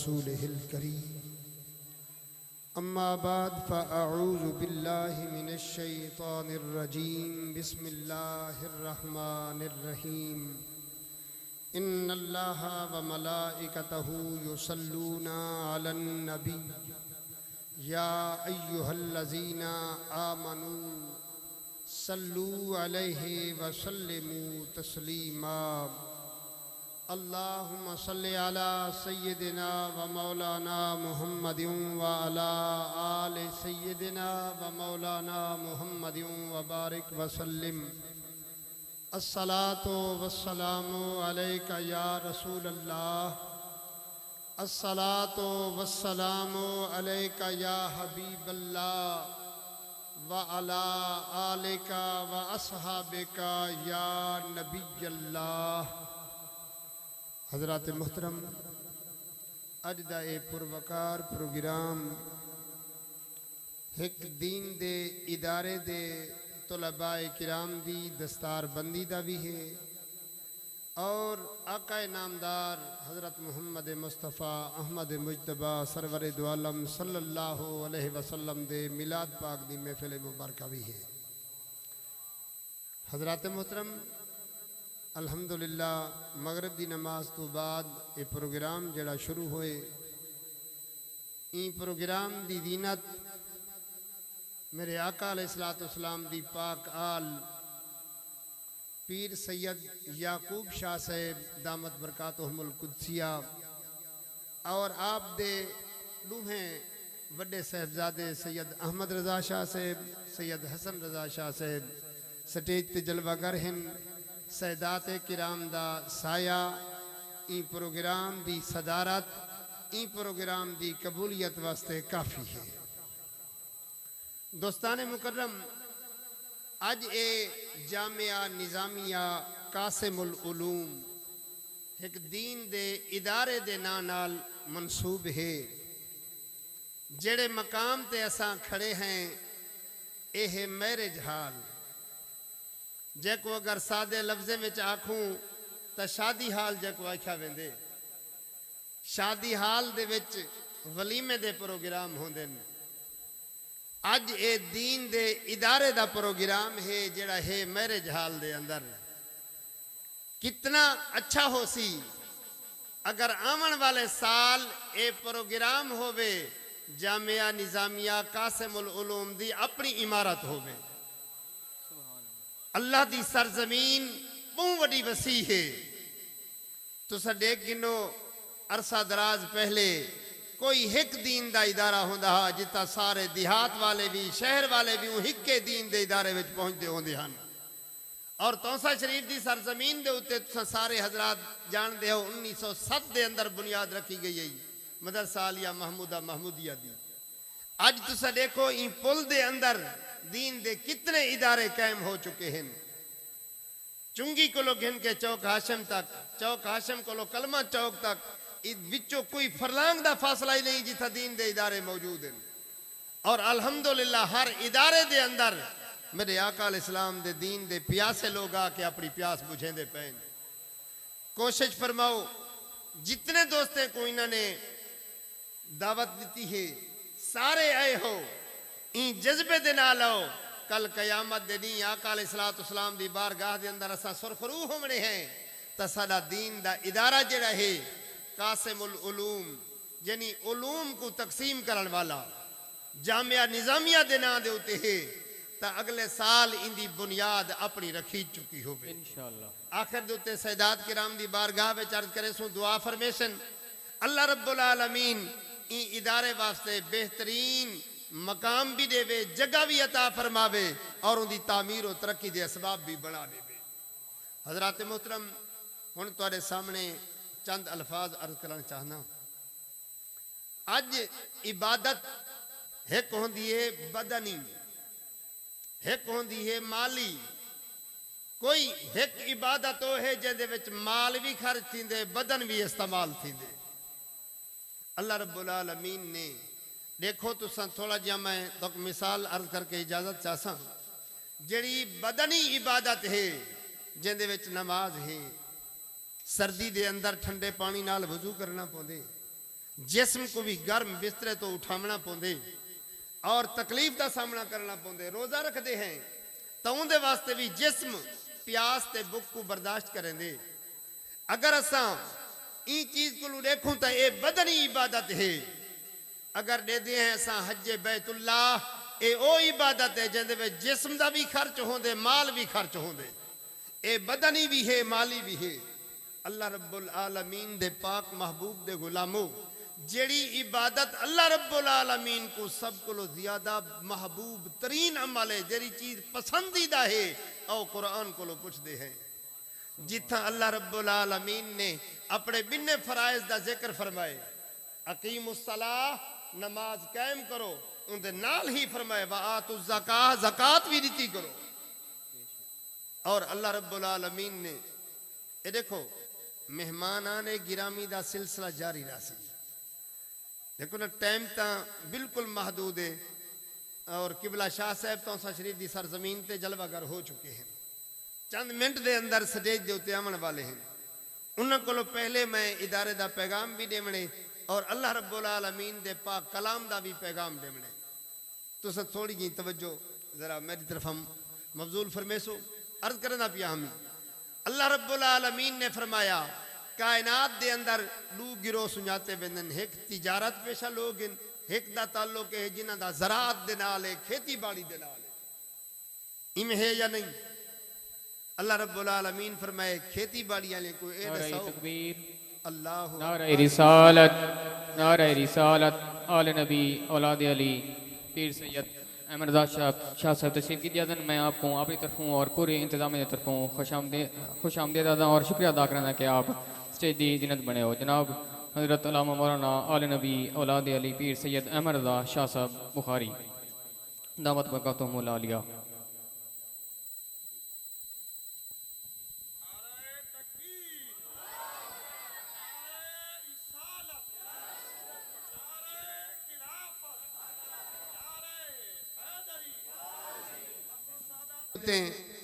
रसूलिहिल करीम। अम्मा बाद फ़अऊज़ु बिल्लाहि मिनश शैतानिर रजीम। बिस्मिल्लाहिर रहमानिर रहीम। इन्नल्लाहा व मलाइकतहु युसल्लूना अलन नबी या अय्युहल्लज़ीना आमनू सल्लू अलैहि व सल्लिमू तस्लीमा। अल्लाहुम्मा सल्लि अला सय्यिदिना व मौलाना मुहम्मदिन व अला आलि सय्यिदिना व मौलाना मुहम्मदिन व बारिक व सल्लिम। अस्सलातु वस्सलामु अलैका या रसूलल्लाह। अस्सलातु वस्सलामु अलैका या हबीबल्लाह व अला आलिका व अस्हाबिका या नबीयल्लाह। हज़रात मुहतरम, अज दा ए पुरवकार प्रोग्राम एक दीन दे इदारे दे तुलबाए किराम दी दस्तार बंदी दा भी है और आका नामदार हज़रत मुहम्मद मुस्तफ़ा अहमद मुजतबा सरवर दो आलम सल्लल्लाहु अलैहि वसल्लम दे मिलाद पाक दी महफिल मुबारक भी है। हज़रात मुहतरम, अल्हम्दुलिल्लाह मगरिब दी नमाज तो बाद ये प्रोग्राम जड़ा शुरू होए, ई प्रोग्राम दी दीनत मेरे आका अलैहिस्सलाम दी पाक आल पीर सैयद याकूब शाह साहब दामत बरकातुहुमुल कुद्सिया और आप दे लूहें वड्डे साहबजादे सैयद अहमद रज़ा शाह साहब, सैयद हसन रज़ा शाह साहब स्टेज ते जलवागर हैं। सैदात किराम दा साया ई प्रोग्राम दी सदारत ई प्रोग्राम दी कबूलियत वास्ते काफ़ी है। दोस्ताने मुकर्रम, अज ए जामिया निज़ामिया कासिमुल उलूम एक दीन दे इदारे दे नाल मनसूब है। जेड़े मकाम ते असां खड़े हैं यह है मैरिज हाल। जैको अगर सादे लफ्ज़े में आखूँ तो शादी हाल जैको आख्या वेंदे। शादी हाल दे विच वलीमे दे प्रोग्राम होंदे ने। अज ए दीन दे इदारे दा प्रोग्राम है जेड़ा है मैरिज हाल दे अंदर। कितना अच्छा हो सी अगर आवन वाले साल ए प्रोग्राम होवे जामिया निज़ामिया कासिमुल उलूम दी अपनी इमारत होवे। अल्लाह दी सरजमीन बहुत वड्डी वसी है। तुसा देख गिनो अरसा दराज पहले कोई एक दीन दा इदारा होंदा हा जिता सारे देहात वाले भी शहर वाले भी हिक्के दीन दे इदारे विच पहुंचते होंदे हन। और तौसा शरीफ दी सरजमीन दे उत्ते तुसा सारे हजरात जानदे हो 1907 दे अंदर बुनियाद रखी गई है मदरसा आलिया महमूदा महमूदिया दी। अज तुसा देखो इन पुल दे अंदर दीन दे कितने इदारे कायम हो चुके हैं। चुंगी को घिन के चौक हाशम तक, चौक हाशम को कलमा चौक तक विचों कोई फरलांग दा फासला ही नहीं जिथा दीन दे इदारे मौजूद हैं। और अल्हम्दुलिल्लाह हर इदारे दे अंदर मेरे आका अलैहिस्सलाम दे दीन दे प्यासे लोग आके अपनी प्यास बुझेंदे पैन। कोशिश फरमाओ जितने दोस्तें को इन्होंने दावत दी है सारे आए हो इन जज्बे दे नाल आओ। कल कयामत दे दी आका अलैहिस्सलाम दी बारगाह दे अंदर असा सुरखरू होने हैं तो साडा दीन दा इदारा जेड़ा है कासिमुल उलूम यानी उलूम को तकसीम करने वाला जामिया निज़ामिया दे नाम दे उते है तो अगले साल इंदी बुनियाद अपनी रखी चुकी होवे इंशाअल्लाह। आखिर दे उते सैदात किराम दी बारगाह विच अर्ज करे सो दुआ फरमेशन अल्लाह रब्बुल आलमीन ई इदारे वास्ते बेहतरीन मकाम भी देवे, जगह भी अता फरमावे और उनकी तामीर और तरक्की के असबाब भी बना देवे। हजरात मोहतरम, हुण तुहाडे सामने चंद अल्फाज अर्ज करना चाहना। अज इबादत एक होंदी है बदनी, एक होंदी है माली। कोई एक इबादत वो है जिहदे विच माल भी खर्च थींदे बदन भी इस्तेमाल थींदे। अल्लाह रब्बुल आलमीन ने देखो तुसा थोड़ा जिहा मैं तो मिसाल अर्ज करके इजाजत चाहसा। जिहड़ी बदनी इबादत है जिहदे विच नमाज है, सर्दी दे अंदर ठंडे पानी नाल वजू करना पौंदे, जिस्म को भी गर्म बिस्तरे तो उठावना पौंदे और तकलीफ का सामना करना पौंदे। रोज़ा रखते हैं तो उनके वास्ते भी जिस्म प्यास ते भुख को बर्दाश्त करेंगे। अगर असा ई चीज़ को देखूं तो ये बदनी इबादत है। अगर देते हैं असा हज बैतुल्लाह, ये ओ इबादत है जिंदे में जिस्म का भी खर्च होंदे, माल भी खर्च होंदे। ये बदनी भी है, माली भी है। अल्लाह रब्बुल आलमीन दे पाक महबूब दे गुलामों, जेड़ी इबादत अल्लाह रब्बुल आलमीन को सब को ज्यादा महबूब तरीन अमल है, जेड़ी चीज पसंदीदा है, और कुरान को पूछते हैं। जिथा अल्लाह रब्बुल आलमीन ने अपने बिन्ने फराइज का जिक्र फरमाए, अकीमुस्सलाह, नमाज कायम करो, उनके नाल ही फरमाए वातु ज़काह, ज़कात भी दी करो। और अल्लाह रब्बुल आलमीन ने ये देखो मेहमान आने गिरामी का सिलसिला जारी रहा। देखो ना टाइम तो बिल्कुल महदूद है और किबला शाह साहब तो शरीफ की सरजमीन से जलवागर हो चुके हैं। चंद मिनट के अंदर स्टेज के उत्ते आने वाले हैं। उन्होंने को पहले मैं इदारे का पैगाम भी देवने और अल्लाह रब्बुल आलमीन दे पाक कलाम का भी पैगाम देवने। तो सर थोड़ी जी तवज्जो जरा मेरी तरफ हम मबजूल फरमेसो। अर्ज करना पिया हम अल्लाह रब्बुल आलमीन ने फरमाया कायनात दे अंदर दू गिरोह सुझाते वेंदन। एक तिजारत पेशा लोग हैं, एक दा ताल्लुक है जिन्हां दा ज़राअत दे नाल है, खेती बाड़ी दे नाल है। इम है या नहीं? अल्लाह रब्बुल आलमीन फरमाए खेती बाड़ी वाले को ए दसो तकबीर अल्लाह नारे रिसालत, नारे रिसालत, आले नबी औलाद अली पीर सैयद अहमद रज़ा शाह साहब तशरीफ़ की दियादन। मैं आपको अपनी तरफों और पूरे इंतजामिया की तरफों खुश आमदीद और शुक्रिया अदा करना कि आप स्टेज दी जिन्नत बने हो। जनाब हज़रत अल्लामा मौलाना आले नबी औलाद अली पीर सैयद अहमद रज़ा शाह साहब बुखारी दामत बरकातुहुमुल आलिया।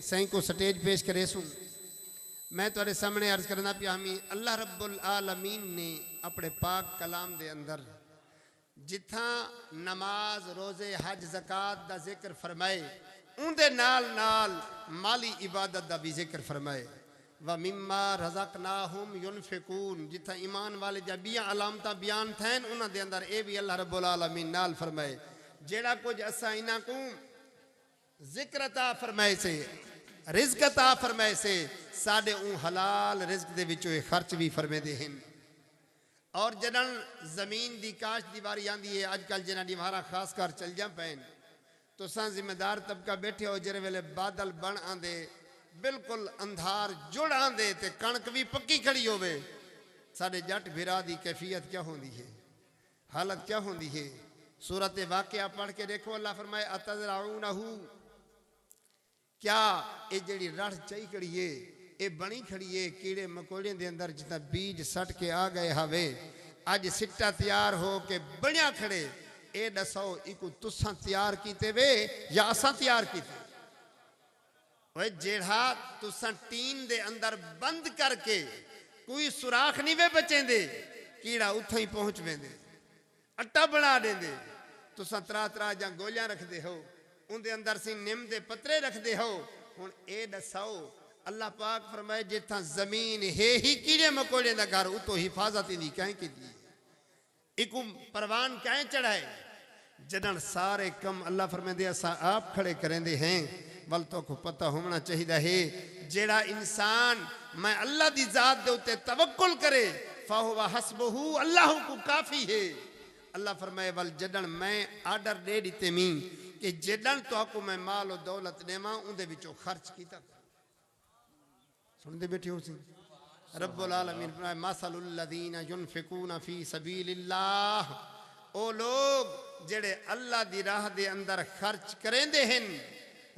सही को स्टेज पेश करे सू। मैं तुहारे सामने अर्ज करना पिया हमी अल्लाह रब्बुल आलमीन ने अपने पाक कलाम दे अंदर जिथा नमाज रोजे हज ज़कात दा जिक्र फरमाए उनदे नाल नाल माली इबादत दा भी जिक्र फरमाए। व मिम्मा रज़क़नाहुम युनफिकून, जिथा ईमान वाले जा बिया अलामत बयान थैन उन्हां दे अंदर ए भी अल्लाह रब्बुल आलमीन नाल फरमाए जेड़ा कुछ असा इन्हां को जिक्र अता फरमाए से, रिज़्क़ अता फरमाए से, साडे ऊ हलाल रिज़्क़ दे विचों खर्च भी फरमाते हैं। और जदन जमीन दी काश दी बारी आंदी है, अजकल जिन्हां दी मारा खास कर चल जा पैन तो सा जिम्मेदार तबका बैठे हो जेरे वेले बादल बन आंदे बिल्कुल अंधार जुड़ आंदे ते कणक भी पक्की खड़ी होवे, साडे जट भिरा दी कैफियत क्या होंदी है, हालत क्या होंदी है। सूरत वाक़िया पढ़ के देखो, अल्लाह फरमाए अतज़रऊनहु, क्या ये जड़ी रड़ चई खड़ी है ये बनी खड़ी है कीड़े मकोड़े दे अंदर जितना बीज सट के आ गए हवे अज सिट्टा तैयार हो के बनिया खड़े। ए दसो इको तुसा तैयार कीते वे या असा तैयार कीते? ओए जेड़ा तुसा टीन दे अंदर बंद करके कोई सुराख नहीं वे बचेंदे, कीड़ा उथा ही पहुंच वेंदे, अट्टा बना देंदे। तुसा त्रा त्रा जा गोलियां रखते हो, उनके अंदर सी निम दे पत्रे रखते हो। हुण ए दसो अल्लाह पाक फरमाए जिथा जमीन है ही कीड़े मकोड़े का घर उतो हिफाजत इंदी कहीं की इकू परवान कहीं चढ़ाए। जदन सारे कम अल्लाह फरमाते असा आप खड़े करेंदे हैं। वल तो को पता होना चाहिए है जेड़ा इंसान मैं अल्लाह दी जात दे उते तवक्कुल करे फाहुवा हस्बहू, अल्लाह को काफी है। अल्लाह फरमाए वल जदन मैं आर्डर दे दिते मी कि जदन तो आपको मैं माल और दौलत देवा उनके विचों खर्च किया। सुनते बैठे हो सी रब्बुल आलमीन फरमाए मसलुल लज़ीना युनफिकूना फी सबीलिल्लाह, ओ लोग जेड़े अल्लाह दी राह दे अंदर खर्च करेंदे हैं।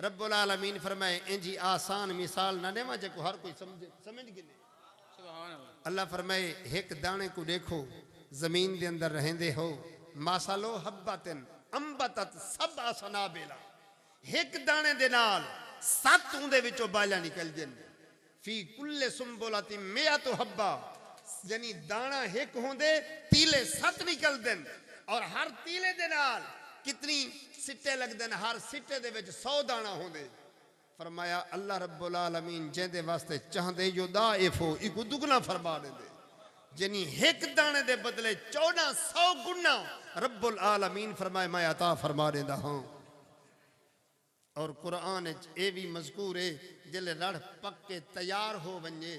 रब्बुल आलमीन फरमाए इंजी आसान मिसाल ना देवा जो हर कोई समझ गिने। अल्लाह फरमाए एक दाने को देखो जमीन दे अंदर रहेंदे हो, मासालो हब्बतन अंबतत सबअ सनाबिला, एक दाने दे नाल 7 उंदे विचों बाला निकल जन। फी कुल्ले सुंबुलतिन मियतु हब्बा, यानी दाना एक होंदे तीले 7 निकलदे और हर तीले दे नाल कितनी सिट्टे लगदे हर सिट्टे दे विच 100 दाना होंदे फरमाया अल्लाह रब्बुल आलमीन जेंदे वास्ते चाहदे जो दाइफ हो इको दुगना फरमा देंदे यानी एक दाने दे बदले 1400 गुना रब्बुल आलमीन फरमाए मैं अता फरमा देंदा हां और कुरान ये भी मज़कूर है जले रड़ पक के तैयार हो वने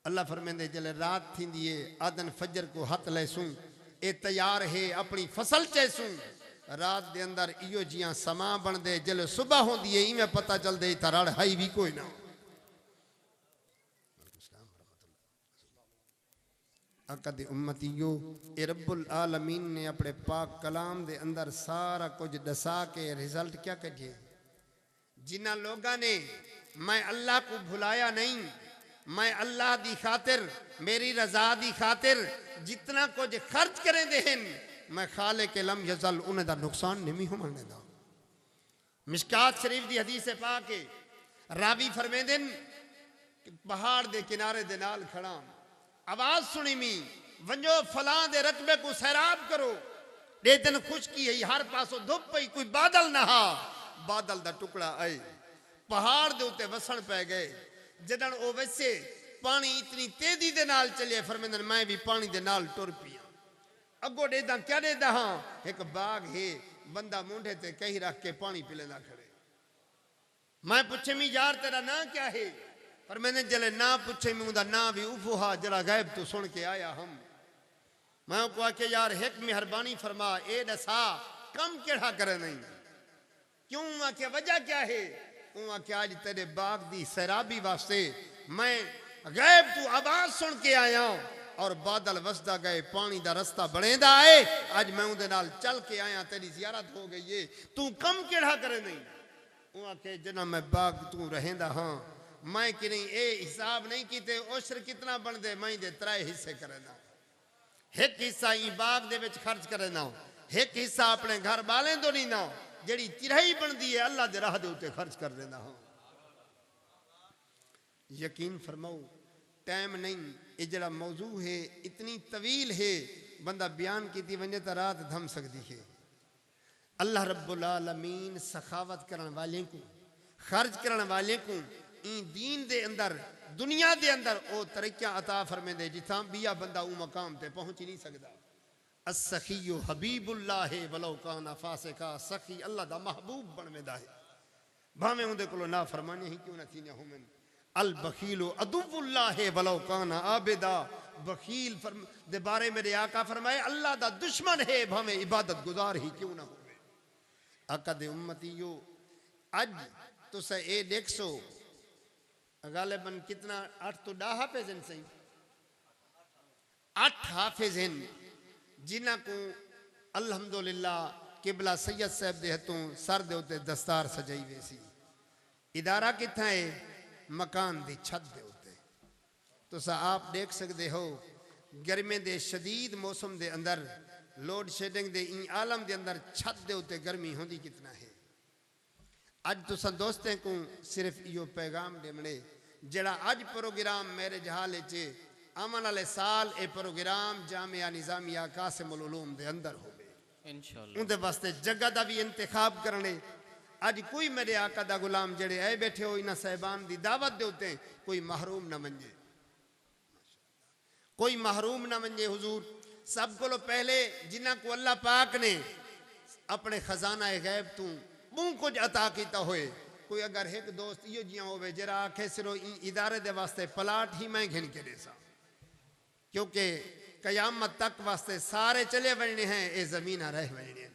अल्लाह फरमांदे जले रात थींदी है आदन फजर को हाथ लेसूं ए तैयार है अपनी फसल चैसूं रात दे अंदर इयो जियां समा बनदे जले सुबह होंदी है इवें पता चलदे ता रड़ हाई भी कोई ना अकद उम्मतियो ए रब्बुल आलमीन ने अपने पाक कलाम दे अंदर सारा कुछ दसा के रिजल्ट क्या करिए जिन्ना लोगों ने मैं अल्लाह को भुलाया नहीं मैं अल्लाह दी खातिर मेरी रजा दी खातिर जितना कुछ खर्च करें देन मैं खाले के लम यजल उन्हें दा नुकसान नहीं हो मानने दा मिशकात शरीफ दी हदीस से पाके रावी फरमेंदन कि पहाड़ दे किनारे दे नाल खड़ा आवाज सुनी मी वंजो फलां दे रकबे को सैराब करो दे दिन खुशकी है हर पासों धुप पई कोई बादल नहा बादल दा टुकड़ा आए पहाड़ दे उते वसण पै गए जदन ओ वैसे पानी इतनी तेजी दे नाल चले फरमेंदन मैं भी पानी दे नाल टुर पिया अगो देदा क्या देदा हां एक बाग है बंदा मुंडे ते कही रख के पानी पी लेंदा खड़े मैं पूछे मी यार तेरा ना क्या है पर मैंने जले ना पूछे मैं उदा ना भी उफुहा जरा गायब तू सुन के आया हम मैं को आके यार एक मेहरबानी फरमा ए दसा कम केड़ा करे नहीं क्यों आके वजह क्या है आके आज तेरे बाग दी सैराबी वास्ते मैं गायब तू आवाज सुन के आया और बादल वसदा गए पानी दा रास्ता बनेदा है आज मैं उदे नाल चल के आया तेरी जियारत हो गई है तू कम केड़ा करे नहीं आके जना मैं बाग तू रहेंदा हां मैं कि नहीं ए हिसाब नहीं कीते ओशर कितना बन दे मैं दे 3 हिस्से करेना एक हिस्सा ई बाग दे विच खर्च करेना एक हिस्सा अपने घर वाले तो नहीं ना जेड़ी चिराई बनदी है अल्लाह दे राह दे उते खर्च कर देना हां यकीन फरमाओ टाइम नहीं ये जड़ा मौजू है इतनी तवील है बंदा बयान कीती वंजे तो रात थम सकती है अल्लाह रब्बुल आलमीन सखावत करने वाले को खर्च करने वाले को दीन दे अंदर दुनिया दे अंदर ओ तरीका अता फरमेंदे जिथा बिया बंदा ऊ मकाम ते पहुंच नहीं सकदा अस्सखियो हबीबुल्लाह वलो काना फासिका सखी अल्लाह दा महबूब बनवेदा है भावे उंदे कोलो ना फरमाने ही क्यों ना थीने होमन अल बखीलो अदुवुल्लाह वलो काना आबिदा बखील दे बारे मेरे आका फरमाए अल्लाह दा दुश्मन है भावे इबादत गुजार ही क्यों ना होवे आका दे उम्मतियो आज तुसे ए देखसो गालिबन कितना 8 तो 10 हाफिज हैं सही 8 हाफिज हैं जिन्हां को अल्हम्दुलिल्लाह किबला सैयद साहब दे हथों सर दे उते दस्तार सजाई वैसी इदारा किथा है मकान दी छत दे उते तुसा आप देख सकते हो गर्मी दे शदीद मौसम दे अंदर लोड शेडिंग दे इन आलम दे अंदर छत दे उते गर्मी होंदी कितना है अज तुसा दोस्तें को सिर्फ यो पैगाम देमने जड़ा अज प्रोग्राम मेरे जहाले चे आमन वाले साल ए प्रोग्राम जामिया निजामिया कासिमुल उलूम दे अंदर होवे इंशाअल्लाह उनदे वास्ते जगह दा भी इंतखाब करने अज कोई मेरे आका दा गुलाम जड़े आए बैठे हो इना साहिबान दी दावत दे उते कोई महरूम ना मंजे कोई महरूम ना मंजे हुजूर सब को पहले जिन्हां को अल्लाह पाक ने अपने खजाना गैब तू मुंह कुछ अता किया होए कोई अगर एक दोस्त यो जिया होवे जरा आखे सिरो इदारे दे वास्ते प्लाट ही मैं घिन के देसा क्योंकि कयामत तक वास्ते सारे चले बनने हैं ये जमीन रह बनने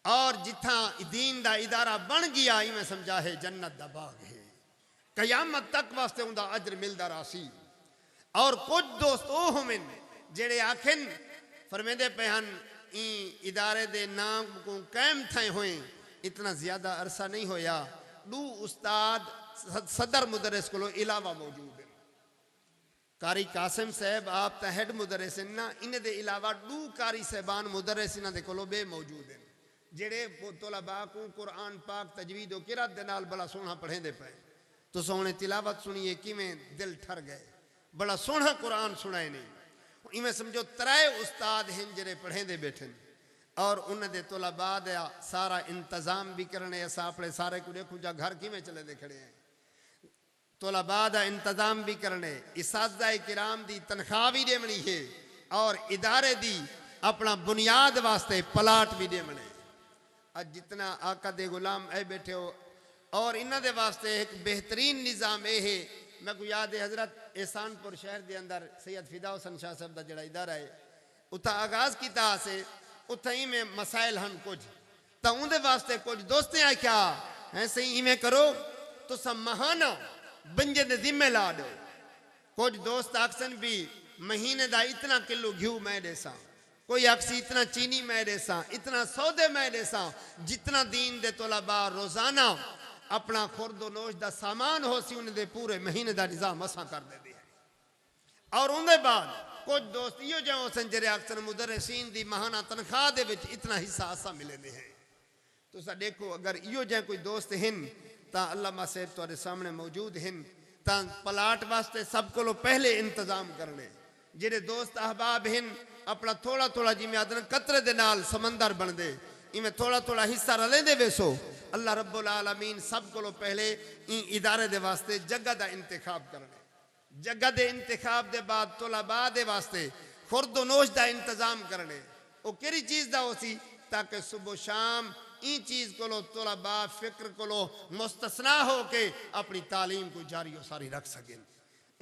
और जिथा दीन दा इदारा बन गया इवें समझा है जन्नत दा बाग है कयामत तक वास्ते उनका अजर मिलदा रासी और कुछ दोस्त ओ होमिन जेड़े आखिन फरमेंदे पे हन इदारे दे नाम को कायम थे हुए इतना ज्यादा अरसा नहीं होया 2 उस्ताद सदर मुदरस को इलावा मौजूद है कारी कासिम साहब आप तो हेड मुदरस ना इन दे इलावा 2 कारी साहबान मुदरस इन्हां दे कोलो बे मौजूद हैं जेड़े तलबा को कुरान पाक तजवीद और किरात दे नाल बड़ा सोहना पढ़ेंदे पे तो सोहने तिलावत सुनिए किवें दिल ठर गए बड़ा सोहना कुरान सुनाए ने इवें समझो त्राए उस्ताद हैं जेरे पढ़ेंदे बैठे और उन्होंने तोलाबा दा सारा इंतजाम भी करने असा अपने सारे को देखो जा घर किमें चले दे खड़े हैं तोलाबा दा इंतजाम भी करने इसाज़ाए किराम दी तनख्वाह भी देवनी है और इदारे दी अपना बुनियाद वास्ते पलाट भी देवने आज जितना आका दे गुलाम ऐ बैठे हो और इन्हों दे वास्ते एक बेहतरीन निज़ाम यह है मैं को याद है हज़रत एहसानपुर शहर के अंदर सैयद फिदा हुसैन शाह साहब का जड़ा इदारा है उतना आगाज़ किया से उतना ही में मसाइल हैं कुछ तो उनके वास्ते कुछ दोस्तें आए क्या हैं सही इवें करो तो सब महाना बंजे दे जिम्मे ला दो कुछ दोस्त अक्सन भी महीने का इतना किलो घी मैं देसा कोई अक्सी इतना चीनी मैं देसा इतना सौदे मैं देसा जितना दीन दे तोलाबा रोजाना अपना खुर्दो नोश का सामान हो सी उन्हें पूरे महीने का निज़ाम असा कर देते हैं और उनके बाद कुछ दोस्त यो जो सन जरे अक्सर मुदरसीन दी महाना तनख्वाह दे विच इतना हिस्सा असा मिलेंदे हैं तो सा देखो अगर यो जो कोई दोस्त हैं ता अल्लामा साहब तुहाडे सामने मौजूद हैं ता पलाट वास्ते सब को पहले इंतजाम करने जेरे दोस्त अहबाब हैं अपना थोड़ा थोड़ा जिमें आदन कतरे दे नाल समंदर बन दे इमें थोड़ा थोड़ा हिस्सा रलेंदे वेसो अल्लाह रब्बुल आलमीन सब को पहले इदारे दे वास्ते जगह का इंतखाब करने जगह दे इंतखाब दे बाद तोलाबा दे वास्ते खुर्दो नोश का इंतजाम करने वो केरी चीज़ का हो सी ताकि सुबह शाम इन चीज़ को तोलाबा फिक्र को मुस्तस्ना हो के अपनी तालीम को जारी और सारी रख सकें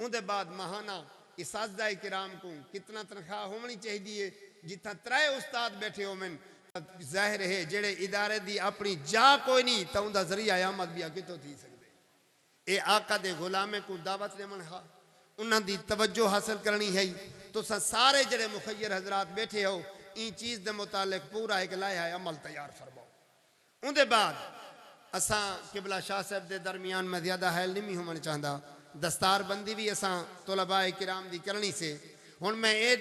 उनके बाद महाना इसाज़ाए किराम को कितना तनख्वाह होनी चाहिए जितना त्राए उस्ताद बैठे हो मैं जाहिर है जेड़े इदारे दी अपनी जा कोई नहीं तो उनका जरिया आमद भी कितों थी सकते ये आका दे गुलामे को दावत देवन हा उन्होंने दी तवज्जो हासिल करनी है तो सारे जड़े मुखैर हजरात बैठे हो इन चीज़ के मुतालिक पूरा एक लाया अमल तैयार फरमाओ उनके बाद असा किबला शाह साहब के दरमियान में ज़्यादा हैल नहीं होना चाहता दस्तार बंदी भी असा तोलबाए किराम की करनी से हुण मैं ये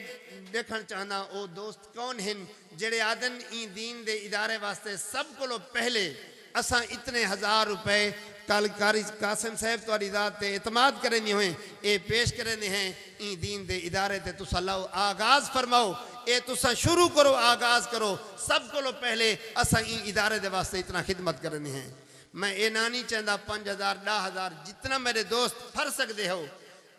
देखना चाहना वो दोस्त कौन हैं जेड़े आदन ई दीन दे इदारे वास्ते सब को पहले असा इतने 1000 रुपए कल कारी कासिम साहब तुहाडी ज़ात ते एतमाद करनी हुए ये पेश करने हैं ई दीन दे इदारे ते तुसा लाओ आगाज़ फरमाओ ये तुसा शुरू करो आगाज़ करो सब को पहले असा ई इदारे दे वास्ते इतना खिदमत करनी है मैं ये ना नहीं चाहता 5000 10,000 जितना मेरे दोस्त फर सकते हो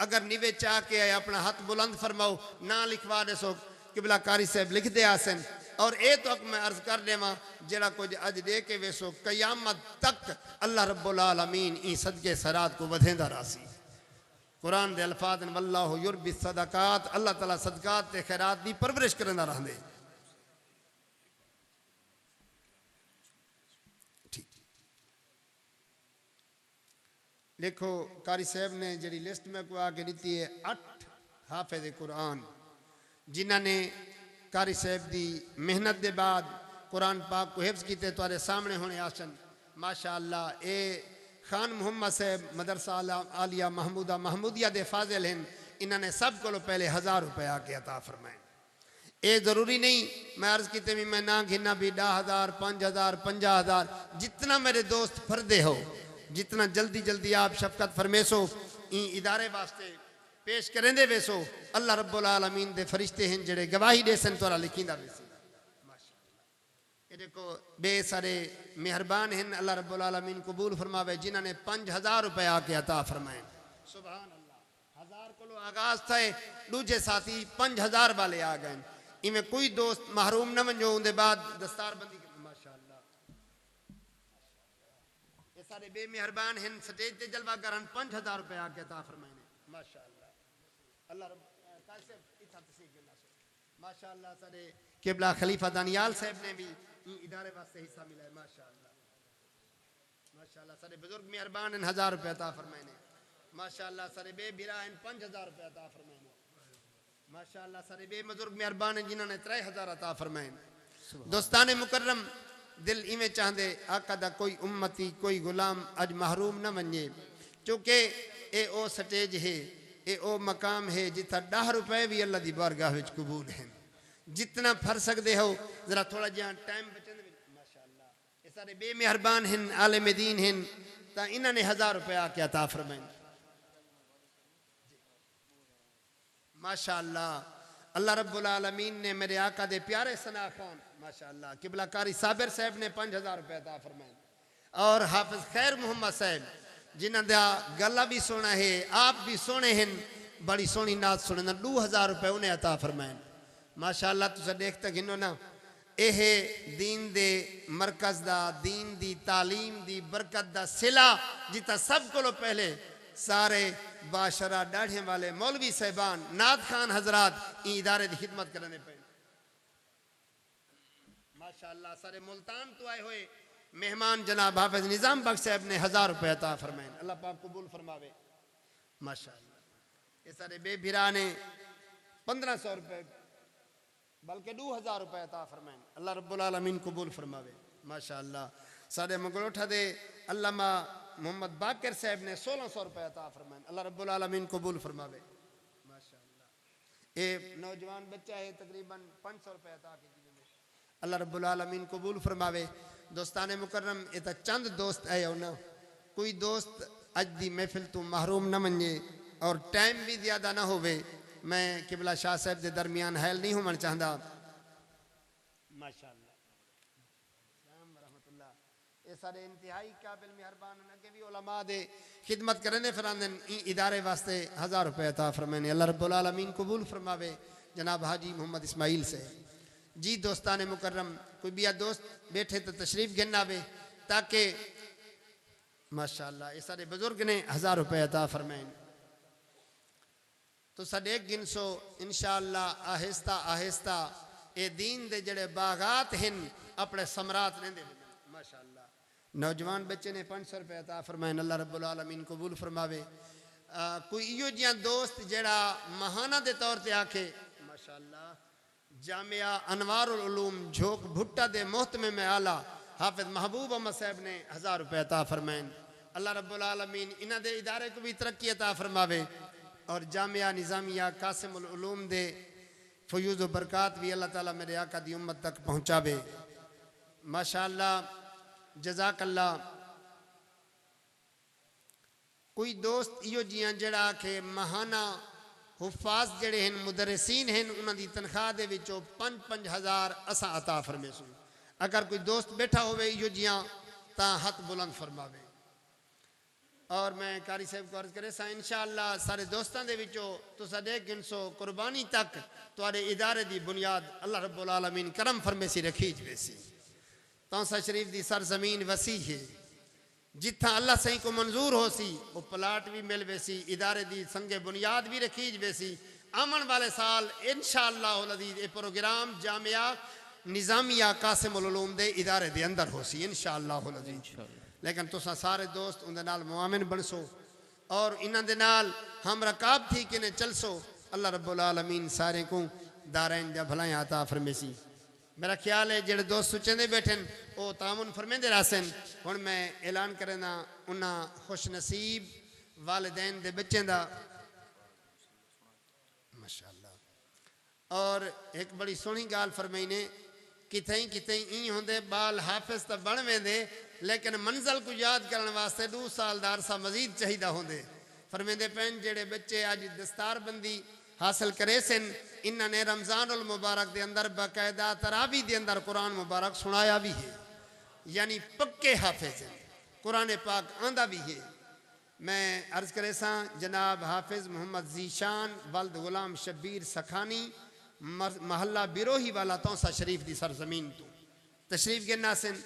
अगर निवे चाह के आए अपना हाथ बुलंद फरमाओ ना लिखवा दे सो किबला कारी साहब लिख दे आसन और ये तो मैं अर्ज कर देवा जरा कुछ अज दे के वेसो कयामत तक अल्लाह रब्बुल आलमीन ई सदके सरात को वधेंदा रासी कुरान दे अल्फाज वल्लाहु युरबि सदकात अल्लाह ताला सदकात ते खैरात दी परवरिश करंदा रहंदे देखो कारी साहब ने जी लिस्ट में को आके दी है 8 हाफिज़ कुरान जिन्होंने कारी साहब की मेहनत के बाद कुरान पाक को हिफ्ज़ किए तुहारे सामने होने आसन माशाअल्लाह ए खान मुहम्मद साहब मदरसा आलिया महमूदा महमूदिया दे फाजिल हैं इन्होंने सब को पहले 1000 रुपये आके अता फरमाए ये ज़रूरी नहीं मैं अर्ज़ किते भी मैं ना घिना भी 10,000 5,000 50,000 जितना मेरे दोस्त फरदे हो जितना जल्दी जल्दी आप शफकत फरमेसो इन इदारे वास्ते पेश करेंदे वेसो अल्लाह रब्बुल आलमीन दे फरिश्ते हैं जेड़े गवाही दे सन तोरा लिखींदा वेसी माशाअल्लाह ये देखो बेसारे मेहरबान हैं अल्लाह रब्बुल आलमीन कबूल फरमावे जिन्होंने 5,000 रुपये आके अता फरमाए सुभान अल्लाह 1000 को आगाज थे दूजे साथी 5,000 वाले आ गए इनमें कोई दोस्त महरूम न वञो उनके बाद दस्तार बंदी माशाअल्लाह ये सारे बेमेहरबान हैं स्टेज ते जलवा करन 5,000 रुपये आके अता फरमाए माशाअल्लाह अल्लाह रब कैसे इतना तसीक गिला सो माशाअल्लाह सारे किबला खलीफा दानियाल साहब ने भी इदारे वास्ते हिस्सा मिला है माशाअल्लाह माशाअल्लाह सारे बुजुर्ग मेहरबान हैं 1000 रुपये अता फरमाए माशाअल्लाह सारे बेबिरा हैं 5,000 रुपये अता फरमाए माशाअल्लाह सारे बे बुजुर्ग मेहरबान हैं जिन्होंने 3,000 अता फरमाए दोस्ताने मुकर्रम दिल इवें चाहते आका दा कोई उम्मती कोई गुलाम अज महरूम न वने चूँकि ये ओ स्टेज है ये ओ मकाम है जिथा 10 रुपये भी अल्लाह की बारगाह विच कबूल हैं जितना फर सकते हो जरा थोड़ा जहाँ टाइम बचन माशाअल्लाह ये सारे बेमेहरबान हैं आलिम दीन हैं तो इन्होंने 1000 रुपये आके अता फरमाए माशाअल्लाह अल्लाह रब्बुल आलमीन ने मेरे आका दे प्यारे सना खान माशाअल्लाह किबला कारी साबिर साहब ने 5000 रुपये अता फरमाए और हाफिज खैर मोहम्मद साहब जिन्हों का गला भी सोना है आप भी सोने हैं बड़ी सोहनी नात सुने 2000 रुपये उन्हें अता फरमाए माशाअल्लाह तुसा देखते गिनो ना यह दीन दे मरकज दा दीन दी तालीम दी बरकत दा सिला जिता सब को पहले सारे बाशरा डाढ़े वाले मौलवी साहबान नाथ खान हजरात इदारे की खिदमत करने पे माशाअल्लाह सारे मुल्तान तो आए हुए मेहमान जनाब हाफिज निजाम बख्श साहब ने 1000 रुपये अता फरमाए अल्लाह पाक कबूल फरमावे माशाअल्लाह ये सारे बेबिरा ने 1500 रुपये बल्कि 2000 रुपये अता फरमाए अल्लाह रब्बुल आलमीन कबूल फरमावे माशाअल्लाह सारे मंगलोठा दे अल्लामा मोहम्मद बाकर साहब ने 1600 रुपये अता फरमाए अल्लाह रब्बुल आलमीन कबूल फरमावे माशाअल्लाह ये नौजवान बच्चा है तकरीबन 500 रुपये अता कीजिए अल्लाह रब्बुल आलमीन कबूल फरमावे दोस्ताने मुकर्रम ये तो चंद दोस्त है ना कोई दोस्त अज दी महफिल तो महरूम न मने और टाइम भी ज़्यादा ना होवे मैं किबला शाह साहब के दरमियान हैल नहीं होना चाहता माशाअल्लाह ये सारे इंतहाई काबिल मेहरबान अगे भी उलमा दे खिदमत करने फरांदन इदारे वास्ते 1000 रुपये अता फरमाने अल्लाह रब्बुल आलमीन कबूल फरमावे जनाब हाजी मोहम्मद इस्माइल से जी दोस्ताने मुकर्रम कोई बिया दोस्त बैठे तो तशरीफ गिन आवे ताकि माशाअल्लाह ये सारे बुजुर्ग ने 1000 रुपये अता फरमाए तो साढ़े गिनसो इंशाअल्लाह आहिस्ता आहिस्ता ये दीन दे जड़े बागात हैं अपने सम्राट लेंदे माशाअल्लाह नौजवान बच्चे ने 500 रुपये अता फरमाए अल्लाह रब्बुल आलमीन कबूल फरमावे कोई इो जिया दोस्त जड़ा महाना दे तौर पर आखे माशाअल्लाह जामिया अनवारुल उलूम झोंक भुट्टा दे मोहतमे में आला हाफिज महबूब अहमद साहब ने 1000 रुपये अता फरमाए अल्लाह रब्बुल आलमीन इन्हां दे इदारे को भी तरक्की अता फरमावे और जामिया निज़ामिया कासिमुल उलूम दे फयूज़ व बरक़ात भी अल्लाह ताला मेरे आका दी उम्मत तक पहुँचावे माशाअल्लाह जज़ाकल्लाह कोई दोस्त इो जियां जड़ा के महाना हुफाज जड़े हैं मुदरसीन हैं उन्होंने तनख्वाह दे विचों 5-5000 असा अता फरमेसूं अगर कोई दोस्त बैठा होवे इो जियां ता हथ बुलंद फरमावे और मैं कारी साहब को अर्ज करे सा इंशाअल्लाह सारे दोस्तों के विचों तुसा देख गिनसो कुर्बानी तक तुहाडे इदारे की बुनियाद अल्लाह रब्बुल आलमीन करम फरमेसी रखी वेसी तौसा शरीफ की सरजमीन वसी है जिथा अल्लाह सही को मंजूर हो सी वो प्लाट भी मिल वेसी इदारे की संगे बुनियाद भी रखी वेसी आमन वाले साल इंशाअल्लाह ये प्रोग्राम जामिया निज़ामिया कासिमुल उलूम दे इदारे दे अंदर हो सी इंशाअल्लाह लेकिन तुसा सारे दोस्त उनके नाल मुआमिन बनसो और इन्हां दे नाल हम रकाब थी कि ने चलसो अल्लाह रब्बुल आलमीन सारे को दारैन दा भलायां अता फरमेसी मेरा ख्याल है जेड़े दोस्त सुचेंदे बैठे वो तामुन फरमेंदे रासन हुण मैं ऐलान करना उन्हां खुश नसीब वालिदैन दे बच्चों का माशाअल्लाह और एक बड़ी सोहनी गाल फरमाई ने कितें कितें ई होंदे बाल हाफिज तो बन वेंदे लेकिन मंजिल को याद करने वास्ते 2 साल का अरसा मजीद चाहिए होंदे फरमेंदे पैन जेड़े बच्चे अज दस्तारबंदी हासिल करे सन इन्होंने रमज़ानुल मुबारक के अंदर बाकायदा तरावी के अंदर कुरान मुबारक सुनाया भी है यानी पक्के हाफिज हैं कुरान पाक आंदा भी है मैं अर्ज करे सा जनाब हाफिज मोहम्मद जीशान वल्द गुलाम शब्बीर सखानी महल्ला बिरोही वाला तौसा शरीफ की सरजमीन तो तशरीफ गिना सन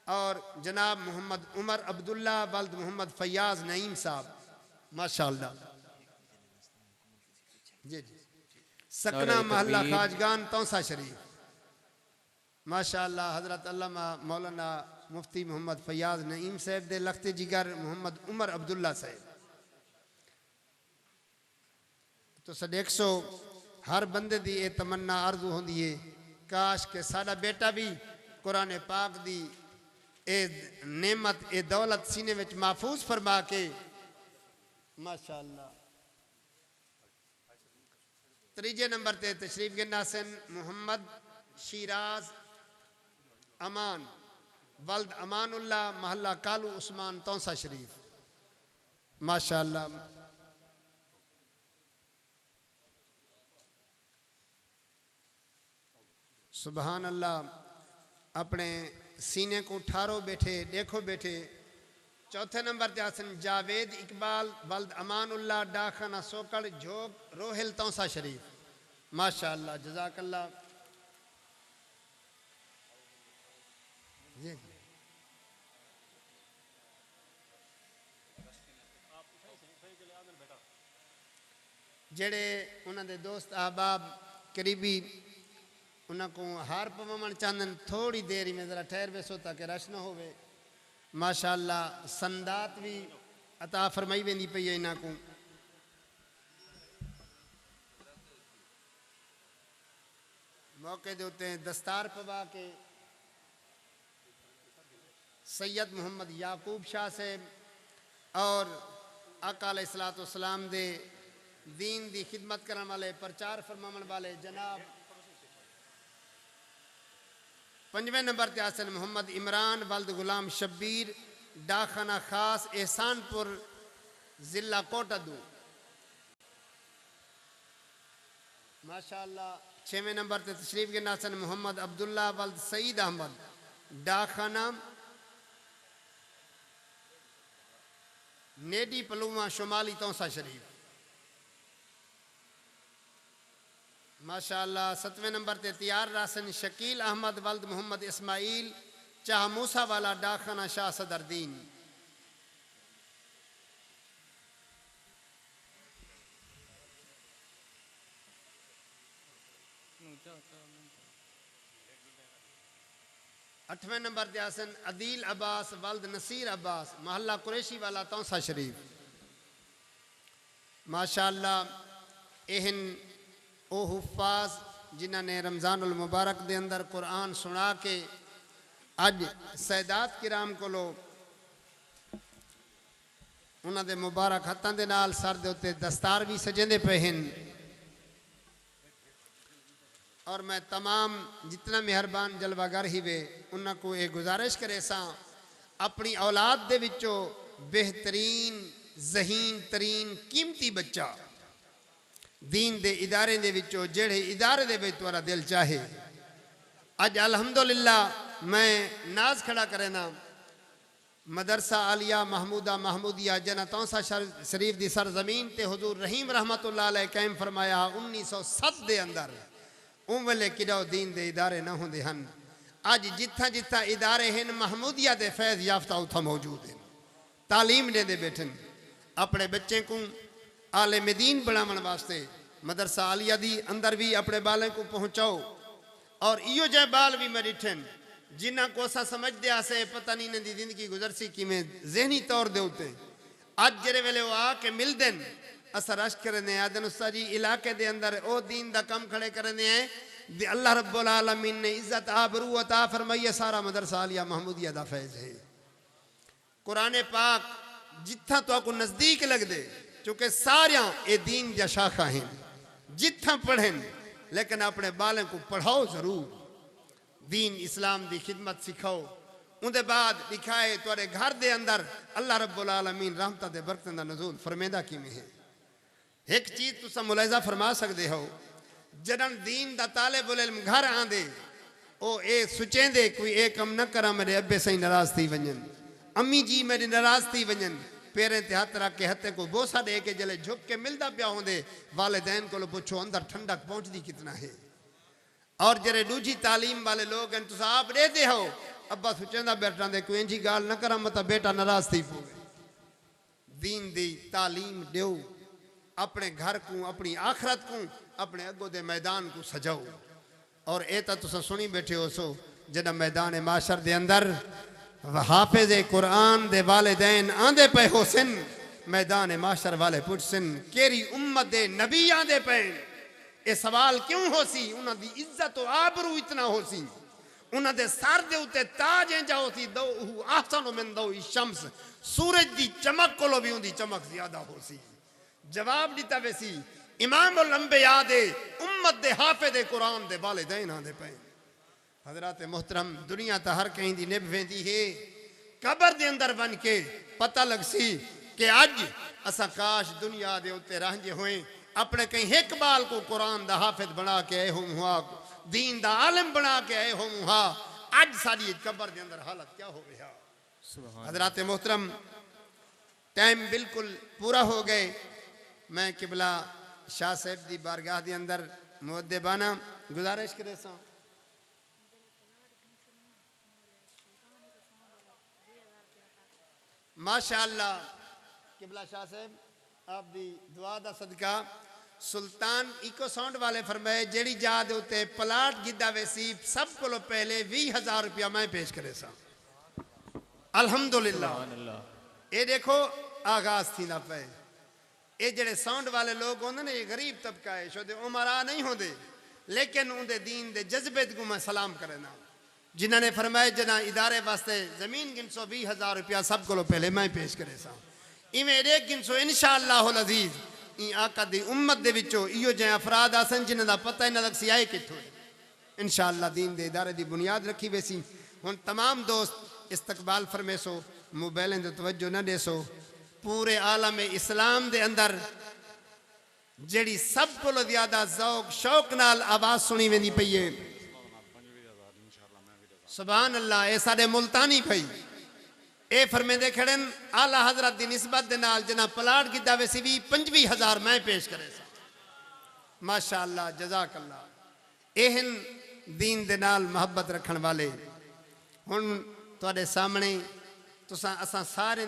और जनाब मोहम्मद उमर अब्दुल्ला वल्द मोहम्मद फैयाज नईम साहब माशाअल्लाह जी जी सकना महल्ला खाजगान तौसा शरीफ माशाअल्लाह हजरत अल्लामा मौलाना मुफ्ती मोहम्मद फैयाज नईम साहब दे लखते जिगर मोहम्मद उमर अब्दुल्ला साहब तो सौ हर बंदे दी ये तमन्ना आरजू होंदी है काश के साडा बेटा भी कुरान पाक दी ए नेमत ए दौलत सीने विच महफूज फरमा के माशाअल्लाह तीजे नंबर ते तशरीफ गिना सन मोहम्मद शिराज अमान वल्द अमानुल्लाह महल्ला कालू उस्मान तौसा शरीफ माशाअल्लाह सुभान अल्लाह। अपने सीने को ठारो बैठे, देखो बैठे। चौथे नंबर ते आसन जावेद इकबाल वल्द अमानुल्लाह डाखाना सोकड़ जोग रोहिल तौसा शरीफ। माशा अल्लाह, जज़ाकल्लाह। जी जेड़े उन्होंने दोस्त अहबाब करीबी उनको हार पवन चाहन थोड़ी देर में ज़रा ठहर वेसो ताकि रश न होवे। माशाअल्लाह संदात भी अता फरमाई वेंदी पई है इन्हां को। मौके दे उत्ते दस्तार पवा के सैयद मोहम्मद याकूब शाह साहब और आका अलैहिस्सलाम दे दीन दी खिदमत करने वाले प्रचार फरमावन वाले जनाब 5वें नंबर ते आसन मोहम्मद इमरान वल्द गुलाम शब्बीर डाखाना खास एहसानपुर जिला कोटादू। माशाअल्लाह 6वें नंबर ते तशरीफ के नासन मोहम्मद अब्दुल्ला वल्द सईद अहमद डाखाना नेडी पलूमा शुमाली तौसा शरीफ। माशाअल्लाह 7वें नंबर ते तैयार रासन शकील अहमद वल्द मोहम्मद इस्माइल चाह मूसा वाला डाखाना शाह सदरदीन। अठवें नंबर ते आसन अदील अब्बास वल्द नसीर अब्बास महल्ला कुरैशी वाला तौसा शरीफ। माशाअल्लाह एहन ओ हुफ़ाज़ जिन्होंने रमज़ानुल मुबारक दे अंदर कुरान सुना के अज सैदात किराम कोलो उन्हां दे मुबारक हत्थां दे नाल सर दे उत्ते दस्तार भी सजेंदे पे हैं। और मैं तमाम जितना मेहरबान जलवागर ही वे उन्हां को ये गुजारिश करे सा अपनी औलाद दे विचों बेहतरीन ज़हीन तरीन कीमती बच्चा दीन दे इदारे दे विचों जेड़े इदारे दे विच तुहारा दिल चाहे। अज अल्हम्दुलिल्लाह मैं नाज खड़ा करेना मदरसा आलिया महमूदा महमूदिया जना तौसा शरीफ दी सरजमीन ते हुजूर रहीम रहमतुल्लाह अलैह कायम फरमाया 1907 दे अंदर उन वेले किडो दीन दे इदारे न होंदे हन। अज जिथा जिथा इदारे हैं महमूदिया दे फैज़ याफ्ता उथा मौजूद हैं, तालीम देंदे बैठन। अपने बच्चे को आलिम दीन बनावन वास्ते मदरसा आलिया दी अंदर भी अपने बालें को पहुँचाओ। और इो जै बाल भी मैं डिठन जिन्हों को असा समझते आसे पता नहीं इन्हों की जिंदगी गुजरसी किमें जहनी तौर दे उत्ते अज जेरे वेले वो आके मिलते हैं असा रश करने आदन उस्ता जी इलाके दे अंदर ओ दीन दा कम खड़े करने हैं। अल्लाह रब्बुल आलमीन ने इज्जत आबरू अता फरमाई सारा मदरसा आलिया महमूदिया दा फैज़ है। कुरान पाक जिथा तो को नज़दीक लग दे चूँकि सारिया ये दीन जा शाखा हैं जिथा पढ़ें लेकिन अपने बालें को पढ़ाओ जरूर दीन इस्लाम दी खिदमत सिखाओ। उनके बाद लिखाए तुहारे घर दे अंदर अल्लाह रब्बुल आलमीन रहमत दे बरकत दा नज़ूल फरमेंदा किमें है। एक चीज़ तुसा मुलाहिज़ा फरमा सकते हो जदन दीन दा तालिबुल इल्म घर आंदे ओ ए सुचेंदे कोई ए कम न करा मेरे अब्बे सही नाराज़ थी वजन अम्मी जी मेरी नाराज़ थी वजन पैरें ते हथ रख के हथे को बोसा दे के जले झुक के मिलता पिया होंदे वालिदैन को पुछो अंदर ठंडक पहुँचती कितना है। और जरे दूजी तालीम वाले लोग हैं तुसा आप देते हो अब्बा सुचेंदा बैठा दे कोई इंजी गाल न करा मत बेटा नाराज़ थी पोवे। दीन दी तालीम दो अपने घर को अपनी आखरत को अपने अगो दे मैदान को सजाओ। और ए तो तुसा सुनी बैठे हो सो जदा मैदान माशर दे अंदर हाफिज कुरान दे वालिदैन आंदे पे हो सिन मैदान माशर वाले पुछ सिन केरी उम्मत दे नबी आंदे पे ये सवाल क्यों हो सी उन्हां दी इज्जत और आबरू इतना हो सी उन्हां दे सर दे उत्ते ताज जाओ सी दो आसन मिन दो शम्स सूरज दी चमक कोलो भी उनकी चमक ज्यादा हो सी। जवाब दिता वैसी इमाम अंबिया दे उम्मत दे हाफिज कुरान दे वालिदैन आंदे पे। हजरत मोहतरम दुनिया तो हर कहीं दी निभ वेंदी है कबर दे अंदर बन के पता लग सी कि अज असा काश दुनिया दे उत्ते रहंजे हुए अपने कहीं एक बाल को कुरान दा हाफिज बना के हुआ दीन दा आलम बना के आए हो मुहा अज साडी कब्र दे अंदर हालत क्या हो गया। हजरात मोहतरम टाइम बिल्कुल पूरा हो गए। मैं किबला शाह साहब दी बारगाह दे अंदर मुअद्दिबाना गुजारिश करे सा माशाअल्लाह किबला शाह साहब आप दी दुआ दा सदका सुल्तान इको साउंड वाले फरमाए जेड़ी जाद उते प्लाट गिद्दा वैसी सब को पहले 20,000 रुपया मैं पेश करे सा। अल्हम्दुलिल्लाह ये देखो आगाज थी ना पे ये जेड़े साउंड वाले लोग होंगे ना ये गरीब तबका है शोदे उमरा नहीं होंगे लेकिन उनके दीन दे जज्बे को मैं सलाम करे ना जिन्होंने फरमाए जना इदारे वास्ते जमीन गिनसो 20,000 रुपया सब को पहले मैं पेश करे सा इवें एक गिनसो इंशाअल्लाहुल अजीज ई आका दी उम्मत दे विचों इयो जे अफराद आसन जिन्हां दा पता ही ना लग सी आए किथों इंशाअल्लाह दीन दे इदारे दी बुनियाद रखी वैसी। हुण तमाम दोस्त इस्तकबाल फरमेसो मोबाइलें दे तवज्जो न देसो पूरे आलम इस्लाम दे अंदर जेड़ी सब को ज्यादा ज़ौक शौक नाल आवाज सुनी वेंदी पई है सुभान अल्लाह ए साडे मुल्तानी भाई ए फरमेंदे खड़न आला हजरत दी निस्बत दे नाल जना प्लाट गिद्दा वैसी भी 25,000 मैं पेश करे सा। माशाअल्लाह जज़ाकल्लाह एहन दीन दे नाल मोहब्बत रखण वाले हुण तुहाडे सामने तुसां असां सारे